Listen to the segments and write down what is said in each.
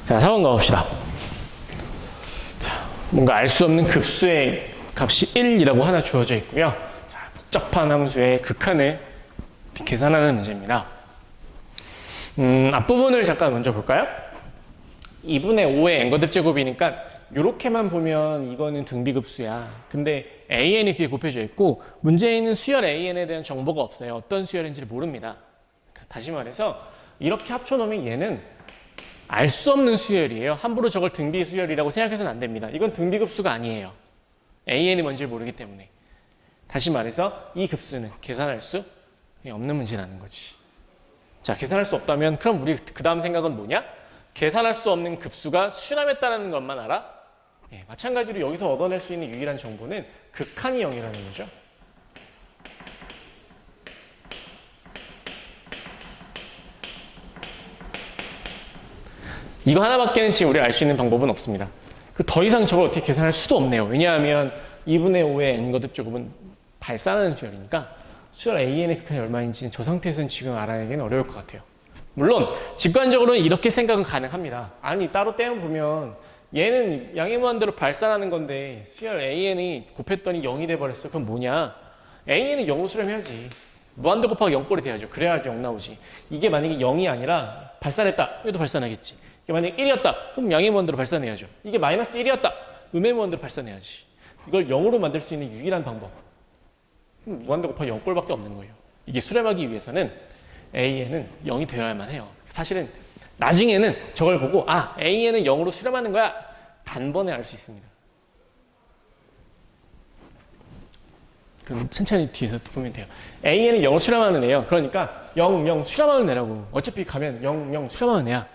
자, 4번 가봅시다. 자, 뭔가 알 수 없는 급수의 값이 1이라고 하나 주어져 있고요. 자, 복잡한 함수의 극한을 계산하는 문제입니다. 앞부분을 잠깐 먼저 볼까요? 2분의 5의 n거듭 제곱이니까 이렇게만 보면 이거는 등비급수야. 근데 an이 뒤에 곱해져 있고 문제에 있는 수열 an에 대한 정보가 없어요. 어떤 수열인지를 모릅니다. 다시 말해서 이렇게 합쳐놓으면 얘는 알 수 없는 수열이에요. 함부로 저걸 등비 수열이라고 생각해서는 안 됩니다. 이건 등비급수가 아니에요. an이 뭔지를 모르기 때문에. 다시 말해서 이 급수는 계산할 수 없는 문제라는 거지. 자, 계산할 수 없다면 그럼 우리 그 다음 생각은 뭐냐? 계산할 수 없는 급수가 수렴했다는 것만 알아? 예, 마찬가지로 여기서 얻어낼 수 있는 유일한 정보는 극한이 0이라는 거죠. 이거 하나밖에는 지금 우리가 알 수 있는 방법은 없습니다. 더 이상 저걸 어떻게 계산할 수도 없네요. 왜냐하면 2분의 5의 n거듭 제곱은 발산하는 수열이니까 수열 an의 극한이 얼마인지는 저 상태에서는 지금 알아내기는 어려울 것 같아요. 물론 직관적으로는 이렇게 생각은 가능합니다. 아니 따로 떼어보면 얘는 양의 무한대로 발산하는 건데 수열 an이 곱했더니 0이 돼버렸어. 그럼 뭐냐? an은 0으로 수렴해야지. 무한대 곱하기 0꼴이 돼야죠. 그래야지 0 나오지. 이게 만약에 0이 아니라 발산했다. 얘도 발산하겠지. 이게 만약에 1이었다. 그럼 양의 무한대로 발산해야죠. 이게 마이너스 1이었다. 음의 무한대로 발산해야지. 이걸 0으로 만들 수 있는 유일한 방법. 무한대 곱하기 0꼴밖에 없는 거예요. 이게 수렴하기 위해서는 an은 0이 되어야만 해요. 사실은 나중에는 저걸 보고 an은 0으로 수렴하는 거야. 단번에 알 수 있습니다. 그럼 천천히 뒤에서 보면 돼요. an은 0으로 수렴하는 애예요. 그러니까 0, 0 수렴하는 애라고. 어차피 가면 0, 0 수렴하는 애야.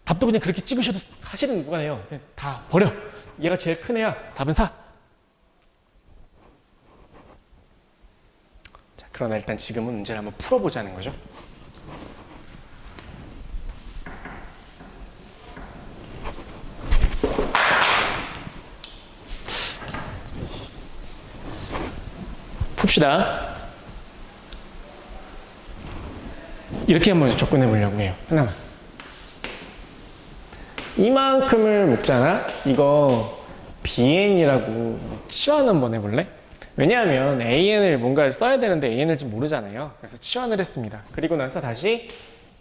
답도 그냥 그렇게 찍으셔도 사실은 무관해요. 그냥 다 버려. 얘가 제일 큰 애야. 답은 4. 자, 그러나 일단 지금은 문제를 한번 풀어보자는 거죠. 풉시다. 이렇게 한번 접근해 보려고 해요. 하나만. 이만큼을 묶잖아? 이거 bn이라고 치환 한번 해볼래? 왜냐하면 an을 뭔가를 써야 되는데 an을 지금 모르잖아요. 그래서 치환을 했습니다. 그리고 나서 다시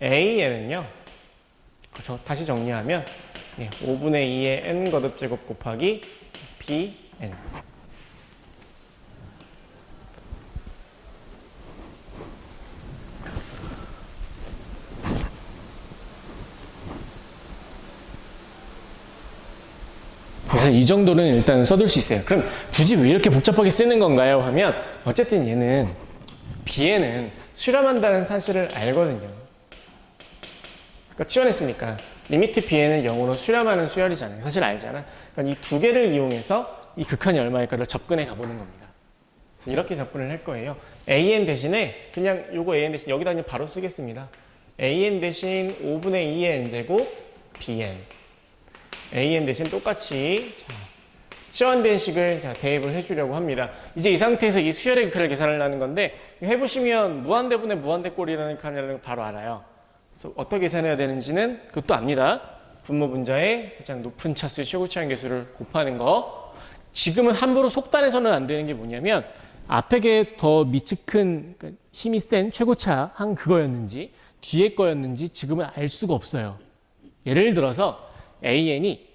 an은요. 다시 정리하면 5분의 2의 n거듭 제곱 곱하기 bn. 그래서 이 정도는 일단 써둘 수 있어요. 그럼 굳이 왜 이렇게 복잡하게 쓰는 건가요? 하면 어쨌든 얘는 bn은 수렴한다는 사실을 알거든요. 그러니까 치환했으니까 리미트 bn은 0으로 수렴하는 수열이잖아요. 사실 알잖아. 그러니까 이 두 개를 이용해서 이 극한이 얼마일까를 접근해 가보는 겁니다. 그래서 이렇게 접근을 할 거예요. an 대신에 그냥 요거 an 대신 여기다 그냥 바로 쓰겠습니다. an 대신 5분의 2의 n제곱 bn. an 대신 똑같이 치환된 식을 대입을 해주려고 합니다. 이제 이 상태에서 이 수열의 극한을 계산을 하는 건데 해보시면 무한대분의 무한대꼴이라는 극한이라는 걸 바로 알아요. 그래서 어떻게 계산해야 되는지는 그것도 압니다. 분모 분자의 가장 높은 차수의 최고 치환 계수를 곱하는 거. 지금은 함부로 속단해서는 안 되는 게 뭐냐면 앞에 게 더 밑이 큰 그러니까 힘이 센 최고차 한 그거였는지 뒤에 거였는지 지금은 알 수가 없어요. 예를 들어서 an이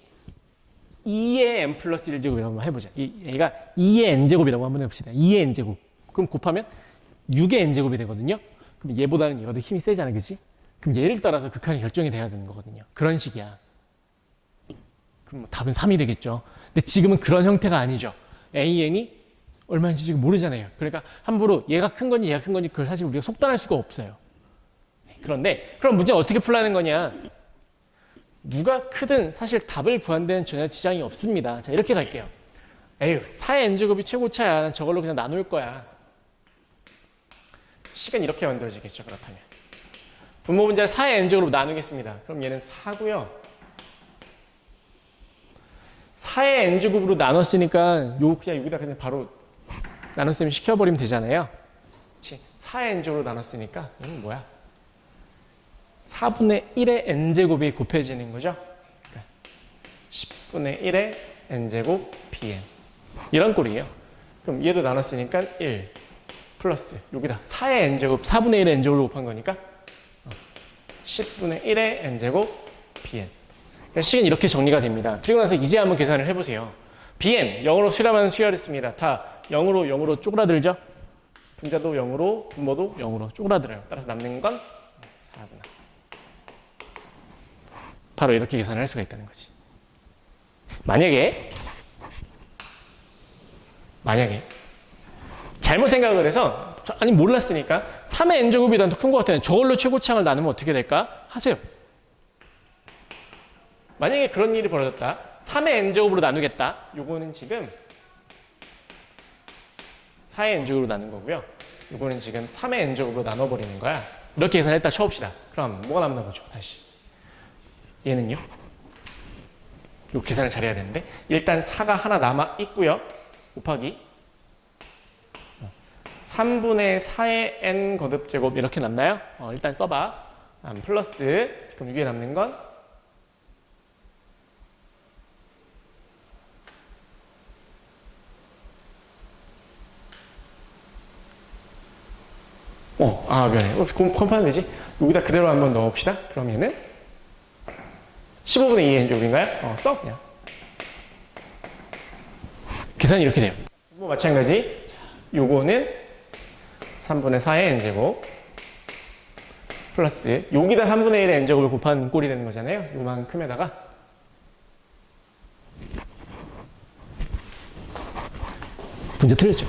2의 n 플러스 1제곱이라고 한번 해보자. 얘가 2의 n제곱이라고 한번 해봅시다. 2의 n제곱. 그럼 곱하면 6의 n제곱이 되거든요. 그럼 얘보다는 얘가 더 힘이 세잖아, 그치? 그럼 얘를 따라서 극한이 결정이 돼야 되는 거거든요. 그런 식이야. 그럼 뭐 답은 3이 되겠죠. 근데 지금은 그런 형태가 아니죠. an이 얼마인지 지금 모르잖아요. 그러니까 함부로 얘가 큰 건지 얘가 큰 건지 그걸 사실 우리가 속단할 수가 없어요. 그런데 그럼 문제는 어떻게 풀라는 거냐? 누가 크든 사실 답을 구하는 데는 전혀 지장이 없습니다. 자, 이렇게 갈게요. 에휴, 4의 n제곱이 최고차야. 난 저걸로 그냥 나눌 거야. 식은 이렇게 만들어지겠죠, 그렇다면. 분모 분자를 4의 n제곱으로 나누겠습니다. 그럼 얘는 4고요. 4의 n제곱으로 나눴으니까 그냥 여기다 그냥 바로 나눗셈 시켜버리면 되잖아요. 그치? 4의 n제곱으로 나눴으니까 이건 뭐야? 4분의 1의 n제곱이 곱해지는 거죠. 10분의 1의 n제곱 bn. 이런 꼴이에요. 그럼 얘도 나눴으니까 1 플러스 여기다 4의 n제곱, 4분의 1의 n제곱을 곱한 거니까 10분의 1의 n제곱 bn. 그러니까 식은 이렇게 정리가 됩니다. 그리고 나서 이제 한번 계산을 해보세요. bn, 0으로 수렴하는 수열했습니다. 다 0으로 쪼그라들죠? 분자도 0으로, 분모도 0으로 쪼그라들어요. 따라서 남는 건 4분의. 바로 이렇게 계산을 할 수가 있다는 거지. 만약에 잘못 생각을 해서 아니 몰랐으니까 3의 n제곱이 더 큰 것 같아요. 저걸로 최고차항을 나누면 어떻게 될까? 하세요. 만약에 그런 일이 벌어졌다. 3의 n제곱으로 나누겠다. 요거는 지금 4의 n제곱으로 나눈 거고요. 요거는 지금 3의 n제곱으로 나눠버리는 거야. 이렇게 계산했다 쳐봅시다. 그럼 뭐가 남나 보죠. 다시. 얘는요. 요 계산을 잘해야 되는데 일단 4가 하나 남아 있고요. 곱하기 3분의 4의 n 거듭제곱 이렇게 남나요? 일단 써봐. 플러스 그럼 위에 남는 건 미안해. 컴파면 되지? 여기다 그대로 한번 넣어봅시다. 그럼 얘는 15분의 2의 n제곱인가요? 써 그냥. 계산이 이렇게 돼요. 뭐 마찬가지. 요거는 3분의 4의 n제곱 플러스 여기다 3분의 1의 n제곱을 곱하는 꼴이 되는 거잖아요. 요만큼에다가 분자 틀렸죠?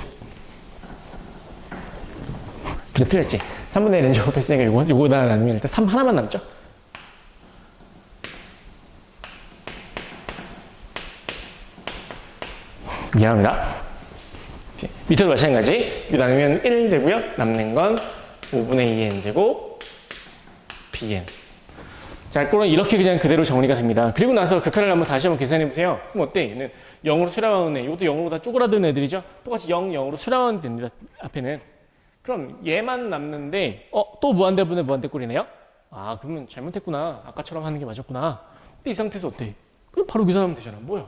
분자 틀렸지? 3분의 1 n제곱 했으니까 요거다 나누면 일단 3 하나만 남죠? 미안합니다. 밑에도 마찬가지. 이거 나누면 1 되고요. 남는 건 5분의 2의 n제곱 bn. 자, 꼴은 이렇게 그냥 그대로 정리가 됩니다. 그리고 나서 극한을 한번 다시 한번 계산해 보세요. 그럼 어때? 얘는 0으로 수렴하는 애. 이것도 0으로 다 쪼그라드는 애들이죠? 똑같이 0, 0으로 수렴하면 됩니다. 앞에는. 그럼 얘만 남는데 또 무한대분의 무한대꼴이네요? 그러면 잘못했구나. 아까처럼 하는 게 맞았구나. 근데 이 상태에서 어때? 그럼 바로 계산하면 되잖아. 뭐야?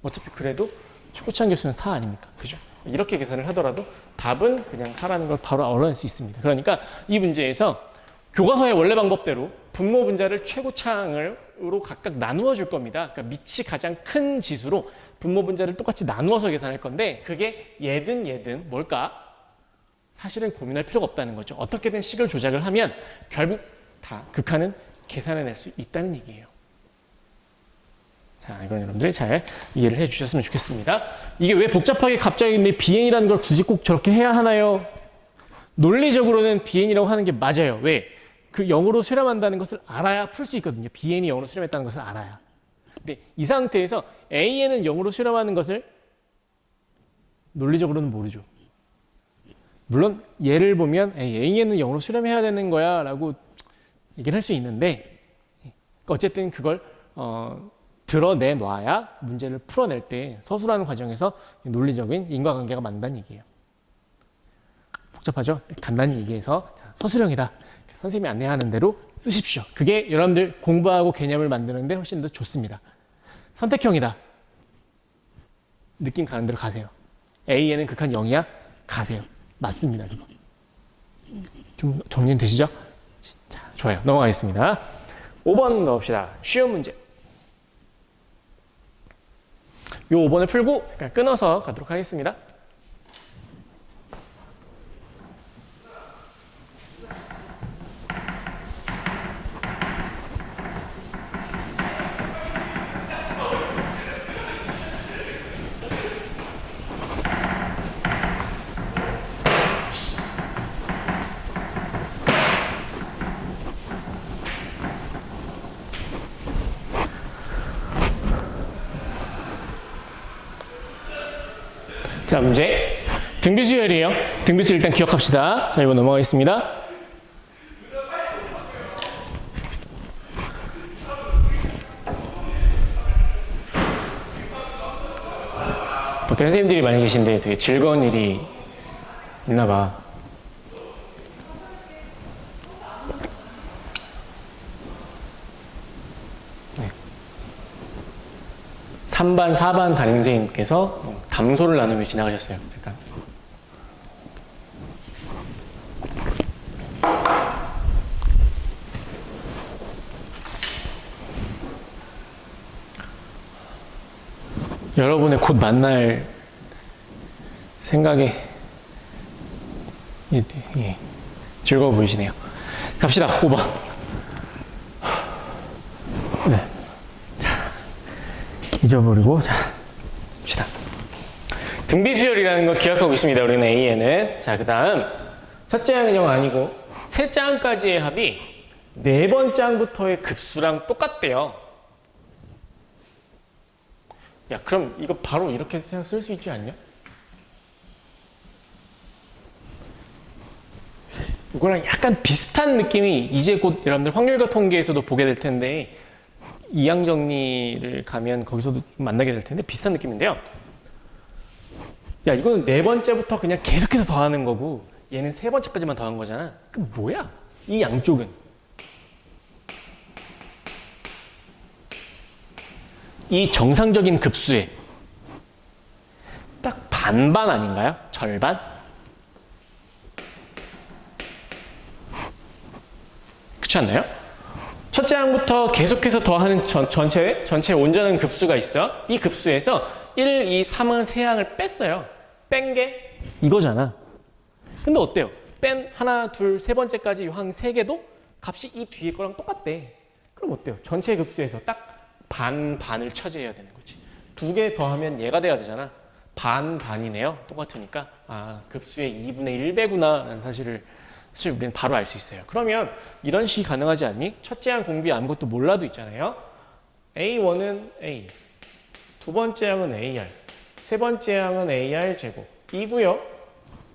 어차피 그래도 최고차항 개수는 4 아닙니까? 그죠? 이렇게 계산을 하더라도 답은 그냥 4라는 걸 바로 얻어낼 수 있습니다. 그러니까 이 문제에서 교과서의 원래 방법대로 분모 분자를 최고차항으로 각각 나누어 줄 겁니다. 그러니까 밑이 가장 큰 지수로 분모 분자를 똑같이 나누어서 계산할 건데 그게 얘든 뭘까? 사실은 고민할 필요가 없다는 거죠. 어떻게든 식을 조작을 하면 결국 다 극한은 계산해낼 수 있다는 얘기예요. 자, 이건 여러분들이 잘 이해를 해주셨으면 좋겠습니다. 이게 왜 복잡하게 갑자기 근데 bn이라는 걸 굳이 꼭 저렇게 해야 하나요? 논리적으로는 bn이라고 하는 게 맞아요. 왜? 그 0으로 수렴한다는 것을 알아야 풀 수 있거든요. bn이 0으로 수렴했다는 것을 알아야. 근데 이 상태에서 an은 0으로 수렴하는 것을 논리적으로는 모르죠. 물론 예를 보면 an은 0으로 수렴해야 되는 거야 라고 얘기를 할 수 있는데 어쨌든 그걸 드러내놔야 문제를 풀어낼 때 서술하는 과정에서 논리적인 인과관계가 맞는다는 얘기예요. 복잡하죠? 간단히 얘기해서 서술형이다. 선생님이 안내하는 대로 쓰십시오. 그게 여러분들 공부하고 개념을 만드는데 훨씬 더 좋습니다. 선택형이다. 느낌 가는 대로 가세요. A에는 극한 0이야? 가세요. 맞습니다. 그거. 좀 정리는 되시죠? 자, 좋아요. 넘어가겠습니다. 5번 넣읍시다. 쉬운 문제. 요 5번을 풀고 끊어서 가도록 하겠습니다. 자, 문제. 등비수열이에요. 등비수 일단 기억합시다. 자, 이거 넘어가겠습니다. 밖에 선생님들이 많이 계신데 되게 즐거운 일이 있나 봐. 네. 3반, 4반 담임선생님께서 담소를 나누며 지나가셨어요. 잠깐. 여러분의 곧 만날 생각에 예, 즐거워 보이시네요. 갑시다. 5번. 네. 잊어버리고 자 봅시다. 등비수열이라는 거 기억하고 있습니다. 우리는 A에는. 자, 그 다음 첫째 항은 0 아니고 셋째 항까지의 합이 네 번째 항부터의 급수랑 똑같대요. 야, 그럼 이거 바로 이렇게 쓸 수 있지 않냐? 이거랑 약간 비슷한 느낌이 이제 곧 여러분들 확률과 통계에서도 보게 될 텐데, 이항 정리를 가면 거기서도 만나게 될 텐데 비슷한 느낌인데요. 야, 이거는 네 번째부터 그냥 계속해서 더하는 거고 얘는 세 번째까지만 더한 거잖아. 그럼 뭐야? 이 양쪽은 이 정상적인 급수에 딱 반반 아닌가요? 절반? 그렇지 않나요? 첫째 항부터 계속해서 더하는 전체 온전한 급수가 있어요. 이 급수에서 1, 2, 3은 세 항을 뺐어요. 뺀 게 이거잖아. 근데 어때요? 뺀 하나, 둘, 세 번째까지 항 세 개도 값이 이 뒤에 거랑 똑같대. 그럼 어때요? 전체 급수에서 딱 반을 차지해야 되는 거지. 두 개 더하면 얘가 돼야 되잖아. 반이네요. 똑같으니까. 아, 급수의 2분의 1배구나 라는 사실 우리는 바로 알 수 있어요. 그러면 이런 식이 가능하지 않니? 첫째 항 공비 아무것도 몰라도 있잖아요. A1은 A, 두 번째 항은 AR, 세 번째 항은 AR 제곱 이고요.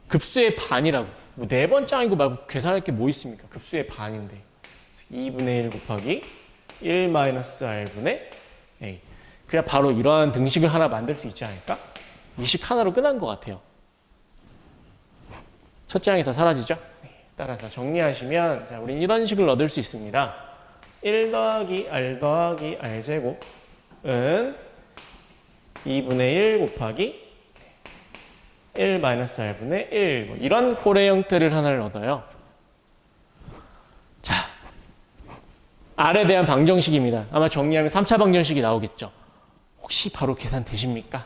급수의 반이라고. 뭐 네 번째 항이고 말고 계산할 게 뭐 있습니까? 급수의 반인데 2분의 1 곱하기 1-R분의 A. 그냥 바로 이러한 등식을 하나 만들 수 있지 않을까? 이 식 하나로 끝난 것 같아요. 첫째 항이 다 사라지죠? 따라서 정리하시면 자, 우린 이런 식을 얻을 수 있습니다. 1 더하기 R 더하기 R 제곱은 2분의 1 곱하기 1-R분의 1. 뭐 이런 꼴의 형태를 하나를 얻어요. 자, R에 대한 방정식입니다. 아마 정리하면 3차 방정식이 나오겠죠. 혹시 바로 계산되십니까?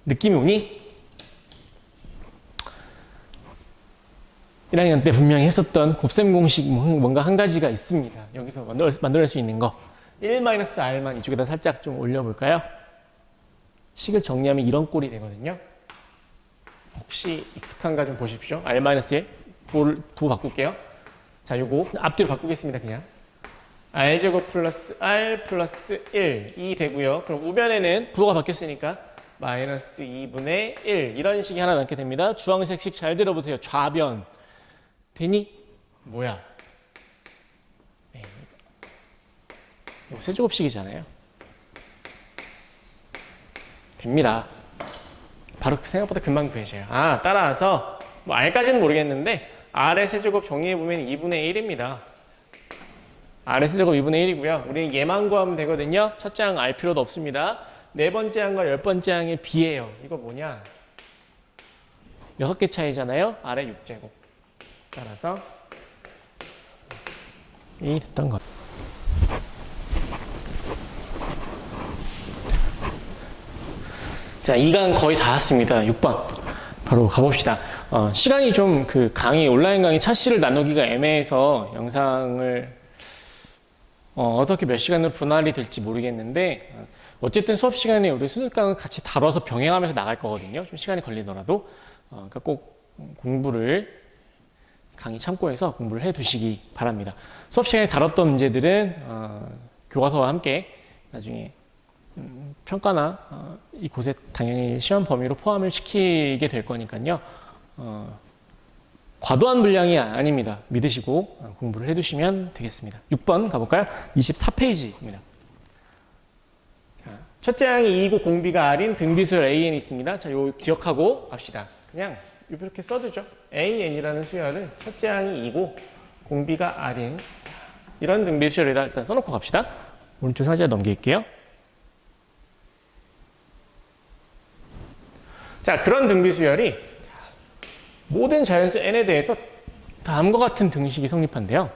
느낌이 오니? 1학년 때 분명히 했었던 곱셈 공식 뭔가 한 가지가 있습니다. 여기서 만들어낼 수 있는 거. 1-R만 이쪽에다 살짝 좀 올려볼까요? 식을 정리하면 이런 꼴이 되거든요. 혹시 익숙한가 좀 보십시오. R-1 부 바꿀게요. 자, 요거 앞뒤로 바꾸겠습니다. 그냥 R제곱 플러스 R 플러스 1이 되고요. 그럼 우변에는 부호가 바뀌었으니까 마이너스 2분의 1 이런 식이 하나 남게 됩니다. 주황색 식 잘 들어보세요. 좌변 되니? 뭐야? 네. 이거 세제곱식이잖아요. 됩니다. 바로 생각보다 금방 구해져요. 아, 따라서 뭐 R까지는 모르겠는데 R의 세제곱 정리해보면 2분의 1입니다. R의 세제곱 2분의 1이고요. 우리는 얘만 구하면 되거든요. 첫째 항 알 필요도 없습니다. 네 번째 항과 열 번째 항의 비예요. 이거 뭐냐? 6개 차이잖아요. R의 6제곱. 따라서 2 됐던 것. 자, 2강 거의 다 왔습니다. 6번. 바로 가봅시다. 시간이 좀 그 온라인 강의 차시를 나누기가 애매해서 영상을 어떻게 몇 시간으로 분할이 될지 모르겠는데 어쨌든 수업 시간에 우리 수능강은 같이 다뤄서 병행하면서 나갈 거거든요. 좀 시간이 걸리더라도 그러니까 꼭 공부를 강의 참고해서 공부를 해 두시기 바랍니다. 수업 시간에 다뤘던 문제들은 교과서와 함께 나중에 평가나 이곳에 당연히 시험 범위로 포함을 시키게 될 거니까요. 과도한 분량이 아닙니다. 믿으시고 공부를 해두시면 되겠습니다. 6번 가볼까요? 24페이지입니다. 자, 첫째 항이 2고 공비가 R인 등비수열 AN이 있습니다. 자, 요 기억하고 갑시다. 그냥 이렇게 써두죠. AN이라는 수열은 첫째 항이 2고 공비가 R인 이런 등비수열에다 일단 써놓고 갑시다. 오른쪽 상자에 넘길게요. 자, 그런 등비 수열이 모든 자연수 n에 대해서 다음과 같은 등식이 성립한대요.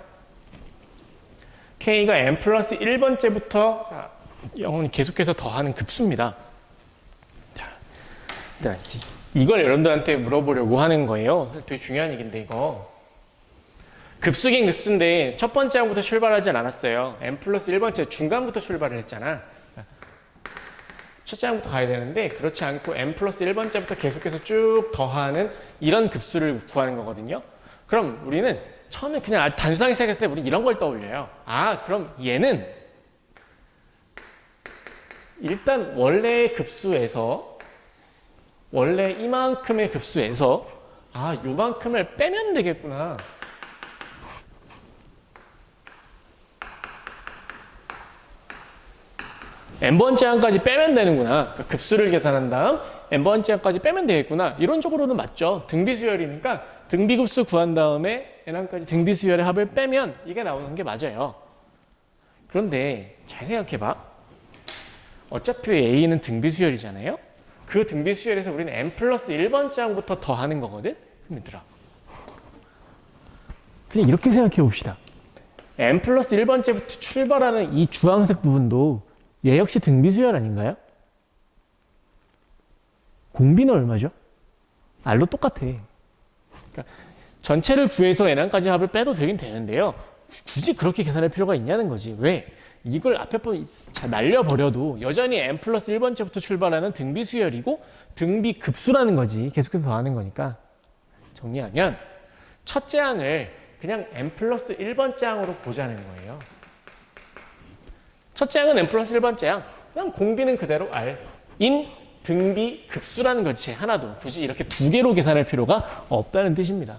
k가 n 플러스 1번째부터 영원히 계속해서 더하는 급수입니다. 자, 이걸 여러분들한테 물어보려고 하는 거예요. 되게 중요한 얘기인데 이거. 급수긴 급수인데 첫 번째 항부터 출발하진 않았어요. n 플러스 1번째 중간부터 출발을 했잖아. 첫째 항부터 가야 되는데 그렇지 않고 n 플러스 1번째부터 계속해서 쭉 더하는 이런 급수를 구하는 거거든요. 그럼 우리는 처음에 그냥 단순하게 생각했을 때 우리 이런 걸 떠올려요. 아, 그럼 얘는 일단 원래의 급수에서 원래 이만큼의 급수에서 아, 요만큼을 빼면 되겠구나. n번째 항까지 빼면 되는구나. 그러니까 급수를 계산한 다음 n번째 항까지 빼면 되겠구나. 이론적으로는 맞죠. 등비수열이니까 등비급수 구한 다음에 n항까지 등비수열의 합을 빼면 이게 나오는 게 맞아요. 그런데 잘 생각해봐. 어차피 a는 등비수열이잖아요. 그 등비수열에서 우리는 n 플러스 1번째 항부터 더하는 거거든. 그럼 얘들아, 그냥 이렇게 생각해 봅시다. n 플러스 1번째부터 출발하는 이 주황색 부분도 얘 역시 등비수열 아닌가요? 공비는 얼마죠? R로 똑같아. 그러니까 전체를 구해서 n항까지 합을 빼도 되긴 되는데요. 굳이 그렇게 계산할 필요가 있냐는 거지. 왜? 이걸 앞에 날려버려도 여전히 n 플러스 1번째부터 출발하는 등비수열이고 등비급수라는 거지. 계속해서 더하는 거니까. 정리하면 첫째 항을 그냥 n 플러스 1번째 항으로 보자는 거예요. 첫째 항은 n 플러스 1번째 항. 그냥 공비는 그대로 R. 인 등비 급수라는 거지. 하나도. 굳이 이렇게 두 개로 계산할 필요가 없다는 뜻입니다.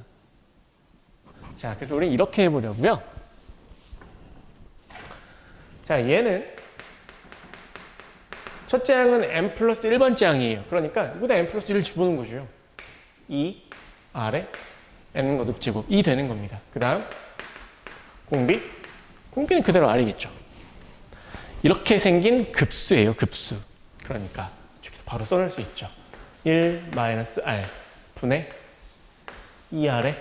자, 그래서 우리는 이렇게 해보려고요. 자, 얘는 첫째 항은 n 플러스 1번째 항이에요. 그러니까 여기다 n 플러스 1을 집어넣는 거죠. 2 R에 n 거듭제곱 2 되는 겁니다. 그 다음 공비는 그대로 R이겠죠. 이렇게 생긴 급수예요. 급수. 그러니까 여기서 바로 써낼 수 있죠. 1 마이너스 R 분의 2R의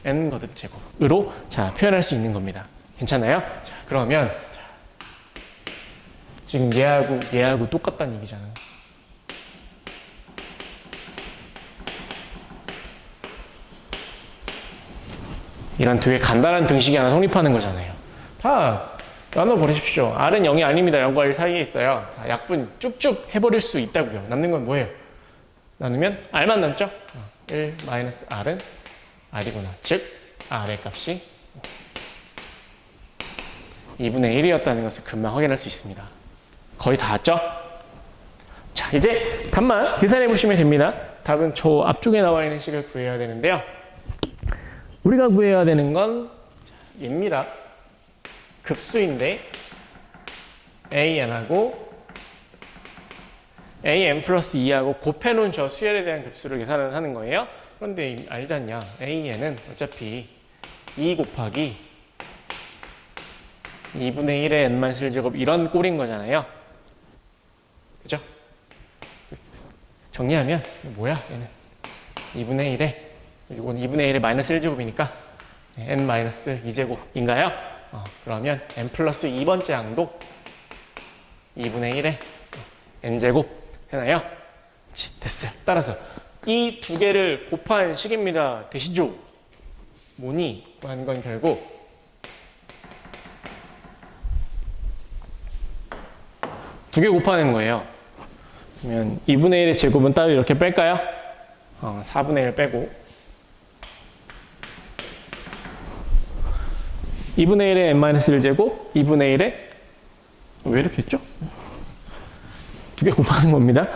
n 거듭제곱으로 자, 표현할 수 있는 겁니다. 괜찮아요? 자, 그러면 지금 얘하고 똑같다는 얘기잖아. 이런 되게 간단한 등식이 하나 성립하는 거잖아요. 다 나눠버리십시오. R은 0이 아닙니다. 0과 1 사이에 있어요. 자, 약분 쭉쭉 해버릴 수 있다고요. 남는 건 뭐예요? 나누면 R만 남죠? 1 마이너스 R은 R이구나. 즉 R의 값이 2분의 1이었다는 것을 금방 확인할 수 있습니다. 거의 다 왔죠? 자, 이제 답만 계산해 보시면 됩니다. 답은 저 앞쪽에 나와 있는 식을 구해야 되는데요. 우리가 구해야 되는 건 얘입니다. 급수인데 AN하고 AN 플러스 2하고 곱해놓은 저 수열에 대한 급수를 계산을 하는 거예요. 그런데 알지 않냐? AN은 어차피 2 곱하기 2분의 1의 n-1제곱 이런 꼴인 거잖아요. 그죠? 정리하면 뭐야? 얘는 2분의 1에 이건 2분의 1의 마이너스 1제곱이니까 n-2제곱인가요? 그러면 n 플러스 2번째 항도 2분의 1의 n제곱 해나요? 됐어요. 따라서 이 두 개를 곱한 식입니다. 되시죠? 뭐니? 하는 건 결국 두 개 곱하는 거예요. 그러면 2분의 1의 제곱은 따로 이렇게 뺄까요? 4분의 1 빼고 2분의 1의 n-1제곱 2분의 1의 왜 이렇게 했죠? 두 개 곱하는 겁니다.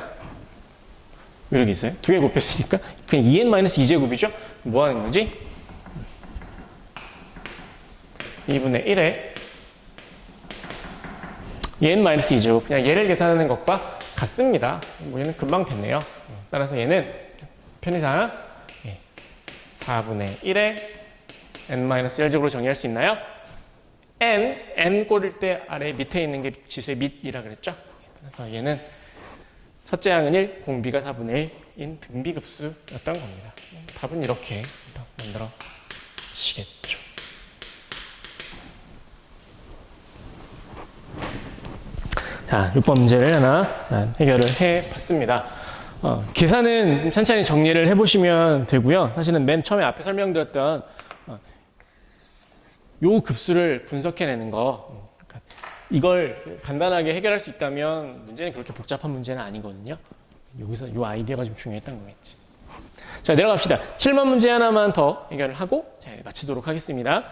왜 이렇게 있어요? 두 개 곱했으니까 그냥 2n-2제곱이죠? 뭐 하는 거지? 2분의 1에 2n-2제곱 그냥 얘를 계산하는 것과 같습니다. 뭐 얘는 금방 됐네요. 따라서 얘는 편의상 4분의 1에 n-1제곱으로 정리할 수 있나요? n 꼴일 때 아래 밑에 있는 게 지수의 밑이라 그랬죠? 그래서 얘는 첫째 항은 1, 공비가 4분의 1인 등비급수였던 겁니다. 답은 이렇게 만들어지겠죠. 자, 6번 문제를 하나 해결을 해봤습니다. 계산은 천천히 정리를 해보시면 되고요. 사실은 맨 처음에 앞에 설명드렸던 요 급수를 분석해내는 거, 이걸 간단하게 해결할 수 있다면 문제는 그렇게 복잡한 문제는 아니거든요. 여기서 이 아이디어가 좀 중요했던 거겠지. 자, 내려갑시다. 7번 문제 하나만 더 해결을 하고 마치도록 하겠습니다.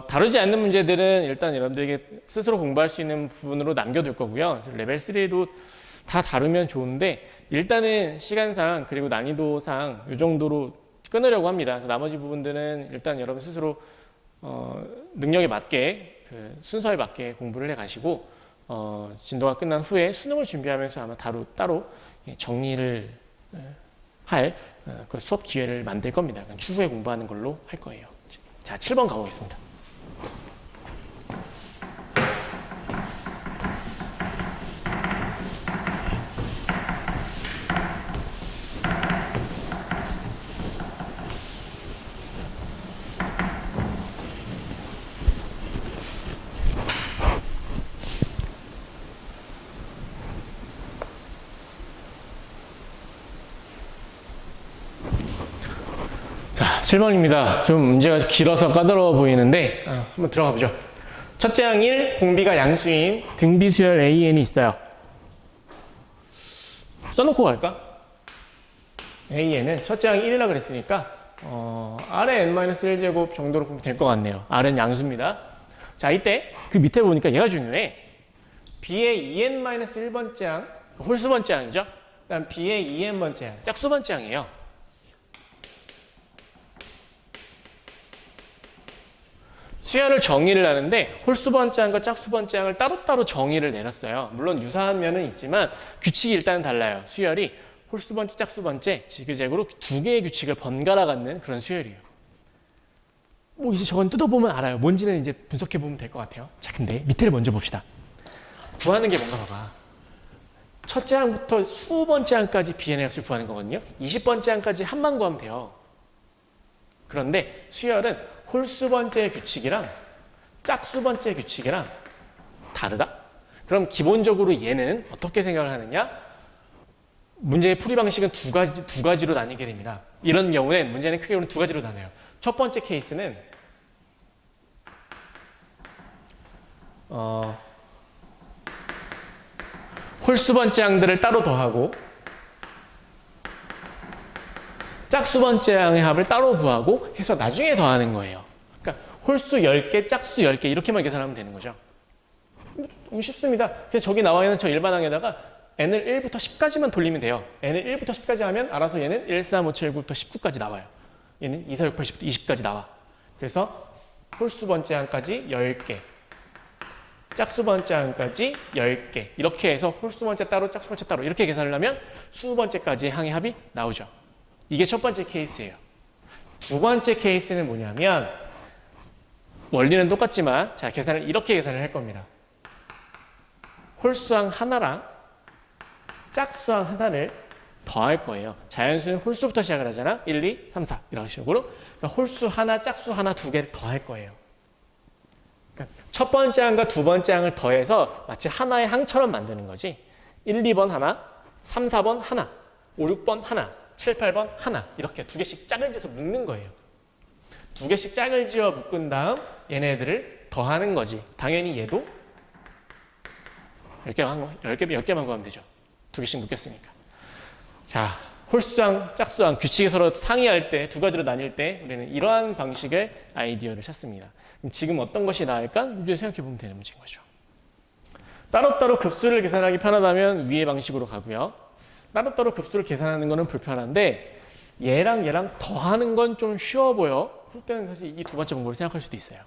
다루지 않는 문제들은 일단 여러분들에게 스스로 공부할 수 있는 부분으로 남겨둘 거고요. 레벨 3도 다 다루면 좋은데 일단은 시간상 그리고 난이도상 이 정도로 끊으려고 합니다. 그래서 나머지 부분들은 일단 여러분 스스로 능력에 맞게 순서에 맞게 공부를 해가시고 진도가 끝난 후에 수능을 준비하면서 아마 따로 정리를 할 그 수업 기회를 만들 겁니다. 추후에 공부하는 걸로 할 거예요. 자, 7번 가보겠습니다. 자, 7번입니다. 좀 문제가 길어서 까다로워 보이는데 한번 들어가 보죠. 첫째 항 1, 공비가 양수인 등비수열 AN이 있어요. 써놓고 갈까? AN은 첫째 항 1이라고 그랬으니까 R의 n-1제곱 정도로 보면 될 것 같네요. R은 양수입니다. 자, 이때 그 밑에 보니까 얘가 중요해. B의 2n-1번째 항, 홀수번째 항이죠. 그다음 B의 2n번째 항, 짝수번째 항이에요. 수열을 정의를 하는데 홀수번째 항과 짝수번째 항을 따로따로 정의를 내렸어요. 물론 유사한 면은 있지만 규칙이 일단 달라요. 수열이 홀수번째, 짝수번째 지그재그로 두 개의 규칙을 번갈아 갖는 그런 수열이에요. 뭐 이제 저건 뜯어보면 알아요. 뭔지는 이제 분석해보면 될 것 같아요. 자, 근데 밑에를 먼저 봅시다. 구하는 게 뭔가 봐봐. 첫째 항부터 수번째 항까지 Bn의 값을 구하는 거거든요. 20번째 항까지 한만 구하면 돼요. 그런데 수열은 홀수번째 규칙이랑 짝수번째 규칙이랑 다르다? 그럼 기본적으로 얘는 어떻게 생각을 하느냐? 문제의 풀이 방식은 두 가지로 나뉘게 됩니다. 이런 경우엔 문제는 크게 두 가지로 나눠요. 첫 번째 케이스는 홀수번째 항들을 따로 더하고 짝수번째 항의 합을 따로 구하고 해서 나중에 더하는 거예요. 그러니까 홀수 10개, 짝수 10개 이렇게만 계산하면 되는 거죠. 너무 쉽습니다. 그냥 저기 나와 있는 저 일반항에다가 n을 1부터 10까지만 돌리면 돼요. n을 1부터 10까지 하면 알아서 얘는 1, 3, 5, 7, 9부터 19까지 나와요. 얘는 2, 4, 6, 8, 10부터 20까지 나와. 그래서 홀수번째 항까지 10개, 짝수번째 항까지 10개 이렇게 해서 홀수번째 따로, 짝수번째 따로 이렇게 계산을 하면 수번째까지의 항의 합이 나오죠. 이게 첫 번째 케이스예요. 두 번째 케이스는 뭐냐면 원리는 똑같지만 자, 계산을 이렇게 계산을 할 겁니다. 홀수항 하나랑 짝수항 하나를 더할 거예요. 자연수는 홀수부터 시작을 하잖아. 1, 2, 3, 4 이런 식으로. 그러니까 홀수 하나, 짝수 하나 두 개를 더할 거예요. 그러니까 첫 번째 항과 두 번째 항을 더해서 마치 하나의 항처럼 만드는 거지. 1, 2번 하나, 3, 4번 하나, 5, 6번 하나, 7, 8번 하나 이렇게 두 개씩 짝을 지어서 묶는 거예요. 두 개씩 짝을 지어 묶은 다음 얘네들을 더하는 거지. 당연히 얘도 10개만 구하면 되죠. 두 개씩 묶였으니까. 자, 홀수항, 짝수항 규칙이 서로 상이할 때 두 가지로 나뉠 때 우리는 이러한 방식의 아이디어를 찾습니다. 그럼 지금 어떤 것이 나을까? 이제 생각해보면 되는 문제인 거죠. 따로따로 급수를 계산하기 편하다면 위의 방식으로 가고요. 따로따로 급수를 계산하는 거는 불편한데 얘랑 더하는 건 좀 쉬워 보여. 그럴 때는 사실 이 두 번째 방법을 생각할 수도 있어요.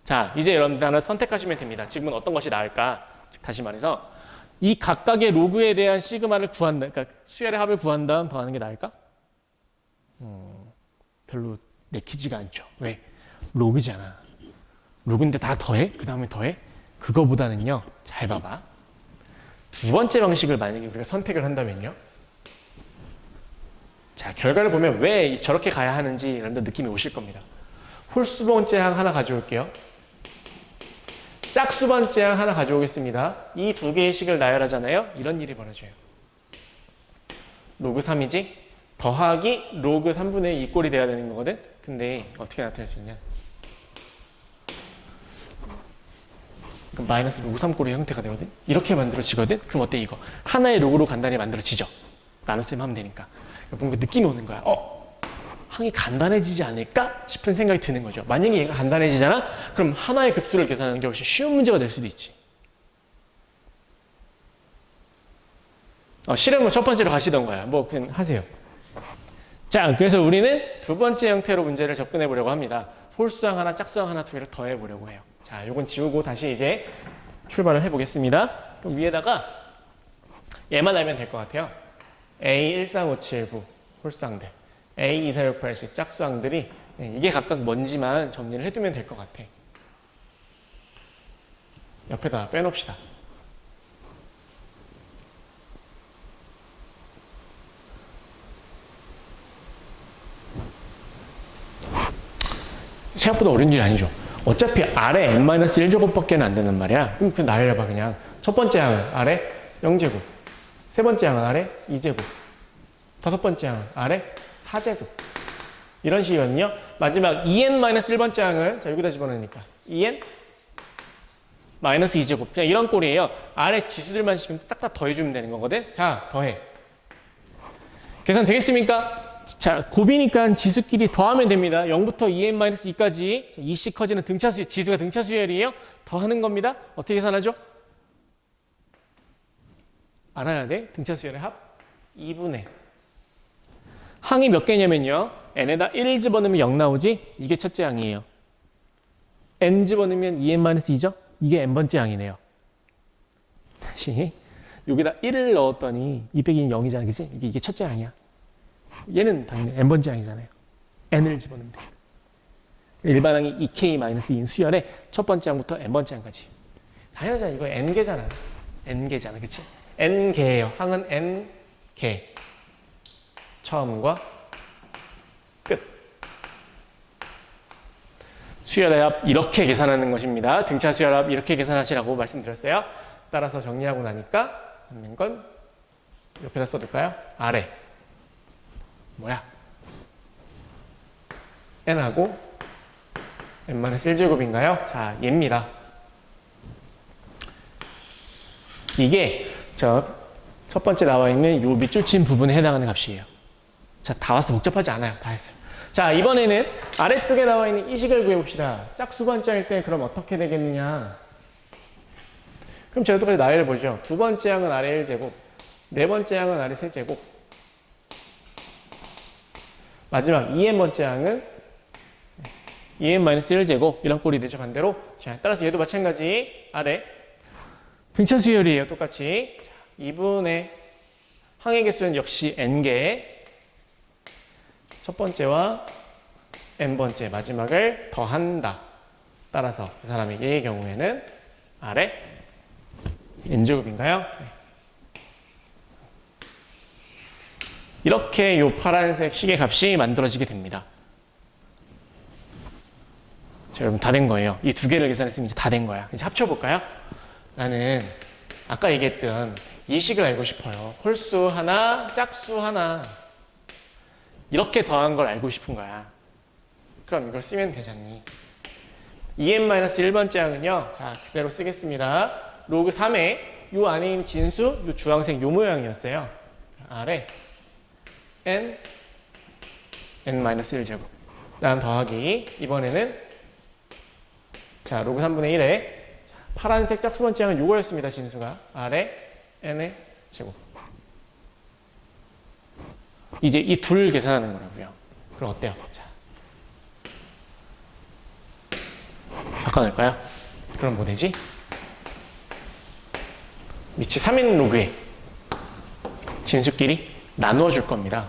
자, 이제 여러분들 하나 선택하시면 됩니다. 지금은 어떤 것이 나을까? 다시 말해서 이 각각의 로그에 대한 시그마를 구한다. 그러니까 수열의 합을 구한 다음 더하는 게 나을까? 별로 내키지가 않죠. 왜? 로그잖아. 로그인데 다 더해? 그 다음에 더해? 그거보다는요. 잘 봐봐. 두 번째 방식을 만약에 우리가 선택을 한다면요. 자, 결과를 보면 왜 저렇게 가야 하는지 이런 느낌이 오실 겁니다. 홀수 번째항 하나 가져올게요. 짝수 번째항 하나 가져오겠습니다. 이 두 개의 식을 나열하잖아요. 이런 일이 벌어져요. 로그 3이지? 더하기 로그 3분의 2 꼴이 돼야 되는 거거든? 근데 어떻게 나타낼 수 있냐? 그럼 마이너스 로그 3 꼴의 형태가 되거든? 이렇게 만들어지거든? 그럼 어때 이거? 하나의 로그로 간단히 만들어지죠? 나눗셈 하면 되니까. 뭔가 느낌이 오는 거야. 항이 간단해지지 않을까 싶은 생각이 드는 거죠. 만약에 얘가 간단해지잖아? 그럼 하나의 급수를 계산하는 게 훨씬 쉬운 문제가 될 수도 있지. 실험은 첫 번째로 가시던 거야. 뭐 그냥 하세요. 자, 그래서 우리는 두 번째 형태로 문제를 접근해 보려고 합니다. 홀수항 하나, 짝수항 하나 두 개를 더해 보려고 해요. 자, 요건 지우고 다시 이제 출발을 해보겠습니다. 그럼 위에다가 얘만 알면 될 것 같아요. A13579 홀수항들, A24680 짝수항들이 이게 각각 뭔지만 정리를 해두면 될 것 같아. 옆에다 빼놓읍시다. 생각보다 어려운 일이 아니죠. 어차피 아래 n-1제곱밖에 안 된단 말이야. 그럼 그냥 나열해봐 그냥. 첫 번째 항은 아래 0제곱, 세 번째 항은 아래 2제곱, 다섯 번째 항은 아래 4제곱. 이런 식이거든요. 마지막 2n-1번째 항은 자 여기다 집어넣으니까 2n 마이너스 2제곱. 그냥 이런 꼴이에요. 아래 지수들만 지금 싹 다 더해주면 되는 거거든. 자, 더해. 계산 되겠습니까? 자, 곱이니까 지수끼리 더하면 됩니다. 0부터 2n-2까지 이씩 커지는 등차수, 지수가 등차수열이에요. 더하는 겁니다. 어떻게 계산하죠? 알아야 돼. 등차수열의 합 2분의 항이 몇 개냐면요. n에다 1을 집어넣으면 0 나오지? 이게 첫째 항이에요. n 집어넣으면 2n-2죠? 이게 n번째 항이네요. 다시 여기다 1을 넣었더니 200이 0이잖아. 그치? 이게 첫째 항이야. 얘는 당연히 n번째 항이잖아요. n을 집어넣으면 돼. 일반항이 2k-2인 수열의 첫 번째 항부터 n번째 항까지. 당연하잖아. 이거 n개잖아. n개잖아. 그치? n개예요. 항은 n개. 처음과 끝. 수열의 합 이렇게 계산하는 것입니다. 등차 수열 합 이렇게 계산하시라고 말씀드렸어요. 따라서 정리하고 나니까 남는 건 옆에다 써둘까요? 아래. 뭐야? n하고 n-1제곱인가요? 자, 얘입니다. 이게 첫 번째 나와 있는 요 밑줄 친 부분에 해당하는 값이에요. 자, 다 왔어. 복잡하지 않아요. 다 했어요. 자, 이번에는 아래쪽에 나와 있는 이 식을 구해봅시다. 짝수 번째일 때 그럼 어떻게 되겠느냐? 그럼 제가 똑같이 나열해 보죠. 두 번째 항은 아래 1제곱, 네 번째 항은 아래 3제곱, 마지막 2n번째 항은 2n-1제곱 이런 꼴이 되죠. 반대로. 자, 따라서 얘도 마찬가지 아래 등차 수열이에요. 똑같이. 자, 2분의 항의 개수는 역시 n개, 첫 번째와 n번째 마지막을 더한다. 따라서 이 사람에게의 경우에는 아래 n제곱인가요? 네. 이렇게 이 파란색 식의 값이 만들어지게 됩니다. 자, 여러분 다 된 거예요. 이 두 개를 계산했으면 이제 다 된 거야. 이제 합쳐볼까요? 나는 아까 얘기했던 이 식을 알고 싶어요. 홀수 하나, 짝수 하나. 이렇게 더한 걸 알고 싶은 거야. 그럼 이걸 쓰면 되잖니. 2n-1번째 항은요. 자, 그대로 쓰겠습니다. 로그 3에 요 안에 있는 진수, 요 주황색 요 모양이었어요. 아래 n-1제곱. 다음 더하기. 이번에는 자, 로그 3분의 1에 파란색 짝수 번째 항은 요거였습니다. 진수가. 아래 n의 제곱. 이제 이 둘 계산하는 거라고요. 그럼 어때요? 자, 바꿔놓을까요? 그럼 뭐 되지? 밑이 3인 로그에 진수끼리 나누어 줄 겁니다.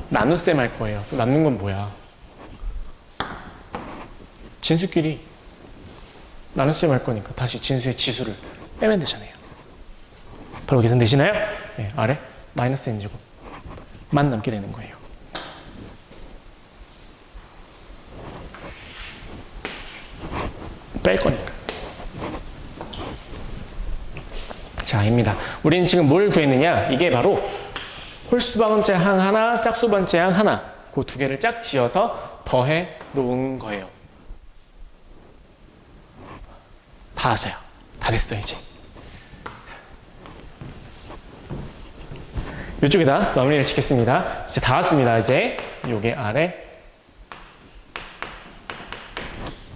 나눗셈 할 거예요. 남는 건 뭐야? 진수끼리 나눗셈 할 거니까 다시 진수의 지수를 빼면 되잖아요. 바로 계산되시나요? 네, 아래 마이너스 n제곱만 남게 되는 거예요. 뺄 거니까. 자, 입니다. 우리는 지금 뭘 구했느냐? 이게 바로 홀수번째항 하나, 짝수번째항 하나, 그 두 개를 짝 지어서 더해 놓은 거예요. 다 하세요. 다 됐어요, 이제. 이쪽에다 마무리를 짓겠습니다. 이제 다 왔습니다, 이제. 요게 아래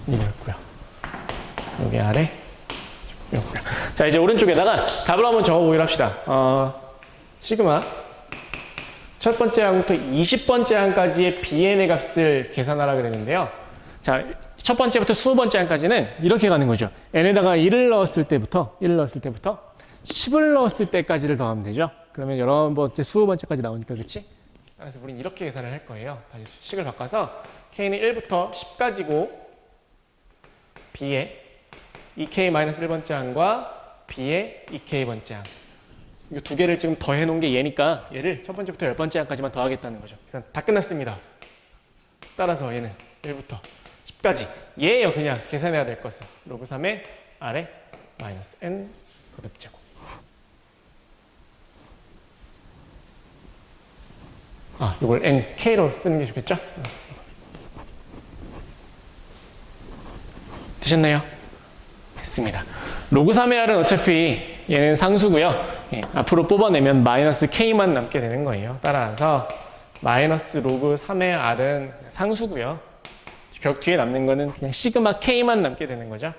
이거였고요. 요게 아래 이거고요. 자, 이제 오른쪽에다가 답을 한번 적어보기로 합시다. 시그마 첫 번째 항부터 20번째 항까지의 bn의 값을 계산하라 그랬는데요. 자, 첫 번째부터 20번째 항까지는 이렇게 가는 거죠. n에다가 1을 넣었을 때부터 10을 넣었을 때까지를 더하면 되죠. 그러면 11번째, 20번째까지 나오니까, 그치? 그래서 우린 이렇게 계산을 할 거예요. 다시 식을 바꿔서 k는 1부터 10까지고 b의 2k-1번째 항과 b의 2k번째 항. 이 두 개를 지금 더해 놓은 게 얘니까 얘를 첫 번째부터 10번째 항까지만 더하겠다는 거죠. 다 끝났습니다. 따라서 얘는 1부터 10까지. 얘예요, 그냥 계산해야 될 것은. 로그 3의 아래 마이너스 n 거듭제곱. 이걸 nk로 쓰는 게 좋겠죠? 되셨나요? 됐습니다. 로그 3의 r은 어차피 얘는 상수고요. 예, 앞으로 뽑아내면 마이너스 k만 남게 되는 거예요. 따라서 마이너스 로그 3의 r은 상수고요. 격 뒤에 남는 거는 그냥 시그마 k만 남게 되는 거죠.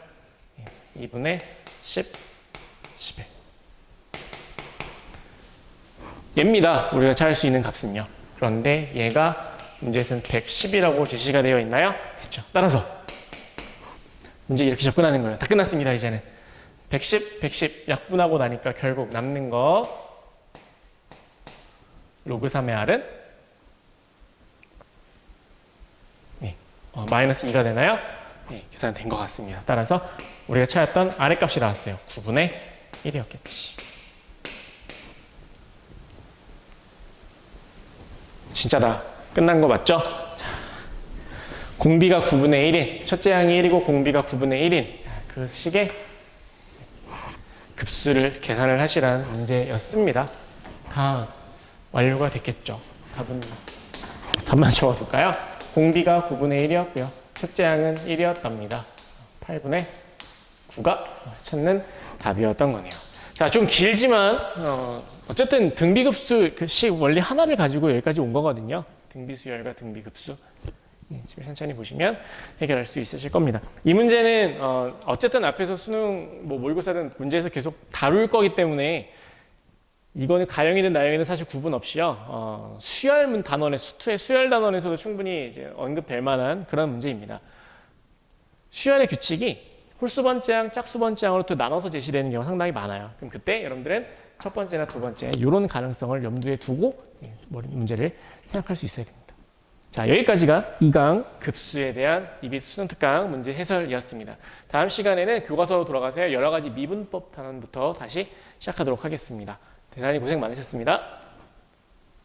2분의 10, 11. 얘입니다. 우리가 찾을 수 있는 값은요. 그런데 얘가 문제에서는 110이라고 제시가 되어 있나요? 했죠. 따라서 문제 이렇게 접근하는 거예요. 다 끝났습니다, 이제는. 110 약분하고 나니까 결국 남는 거 로그 3의 r은 마이너스 2가 되나요? 네, 계산된 것 같습니다. 따라서 우리가 찾았던 아래 값이 나왔어요. 9분의 1이었겠지. 진짜다. 끝난 거 맞죠? 자, 공비가 9분의 1인, 첫째 항이 1이고 공비가 9분의 1인 그 식의 급수를 계산을 하시라는 문제였습니다. 다 완료가 됐겠죠. 답만 적어둘까요? 공비가 9분의 1이었고요. 첫째 항은 1이었답니다. 8분의 9가 찾는 답이었던 거네요. 자, 좀 길지만 어쨌든 등비급수 그 식 원리 하나를 가지고 여기까지 온 거거든요. 등비수열과 등비급수. 지금 천천히 보시면 해결할 수 있으실 겁니다. 이 문제는 어쨌든 앞에서 수능 모의고사든 문제에서 계속 다룰 거기 때문에 이거는 가형이든 나형이든 사실 구분 없이요. 수열 단원에 수투의 수열 단원에서도 충분히 이제 언급될 만한 그런 문제입니다. 수열의 규칙이 홀수번째항, 짝수번째항으로 또 나눠서 제시되는 경우가 상당히 많아요. 그럼 그때 여러분들은 첫 번째나 두 번째 이런 가능성을 염두에 두고 문제를 생각할 수 있어야 됩니다. 자, 여기까지가 2강 급수에 대한 EBS 수능 특강 문제 해설이었습니다. 다음 시간에는 교과서로 돌아가서 여러 가지 미분법 단원부터 다시 시작하도록 하겠습니다. 대단히 고생 많으셨습니다.